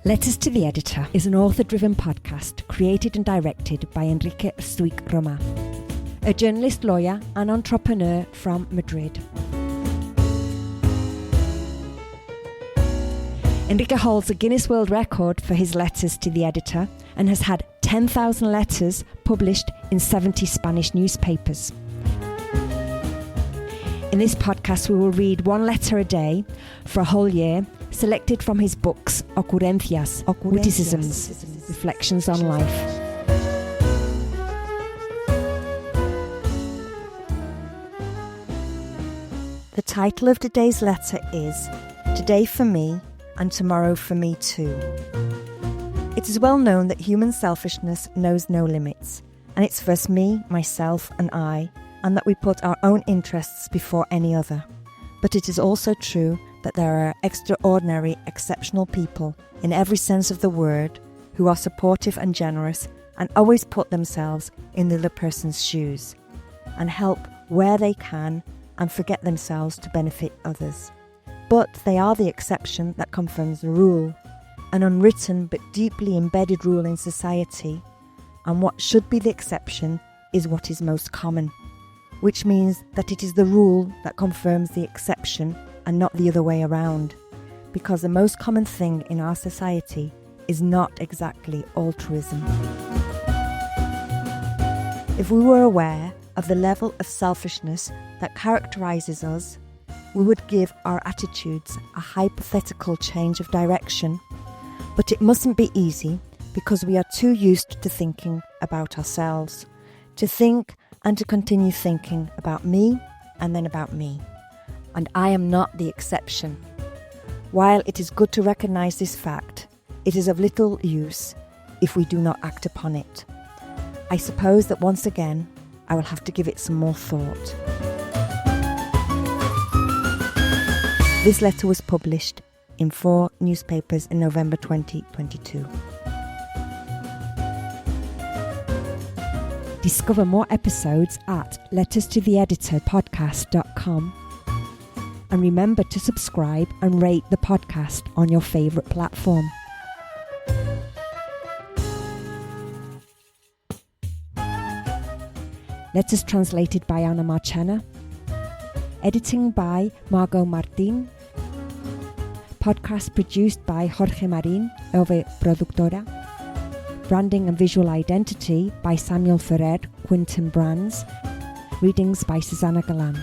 Letters to the Editor is an author-driven podcast created and directed by Enrique Stuyck, a journalist, lawyer and entrepreneur from Madrid. Enrique holds a Guinness World Record for his letters to the editor and has had 10,000 letters published in 70 Spanish newspapers. In this podcast, we will read one letter a day for a whole year, selected from his books, Ocurrencias, Witticisms, Reflections on Life. The title of today's letter is Today for Me and Tomorrow for Me Too. It is well known that human selfishness knows no limits, and it's first me, myself and I, and that we put our own interests before any other. But it is also true that there are extraordinary, exceptional people in every sense of the word who are supportive and generous and always put themselves in the other person's shoes and help where they can and forget themselves to benefit others. But they are the exception that confirms the rule, an unwritten but deeply embedded rule in society, and what should be the exception is what is most common, which means that it is the rule that confirms the exception and not the other way around, because the most common thing in our society is not exactly altruism. If we were aware of the level of selfishness that characterises us, we would give our attitudes a hypothetical change of direction, but it mustn't be easy because we are too used to thinking about ourselves, to think and to continue thinking about me and then about me. And I am not the exception. While it is good to recognise this fact, it is of little use if we do not act upon it. I suppose that once again, I will have to give it some more thought. This letter was published in 4 newspapers in November 2022. Discover more episodes at letterstotheeditorpodcast.com. And remember to subscribe and rate the podcast on your favourite platform. Letters translated by Ana Marchena. Editing by Margot Martin. Podcast produced by Jorge Marin, Ove Productora. Branding and visual identity by Samuel Ferrer, Quinton Brands. Readings by Susanna Galan.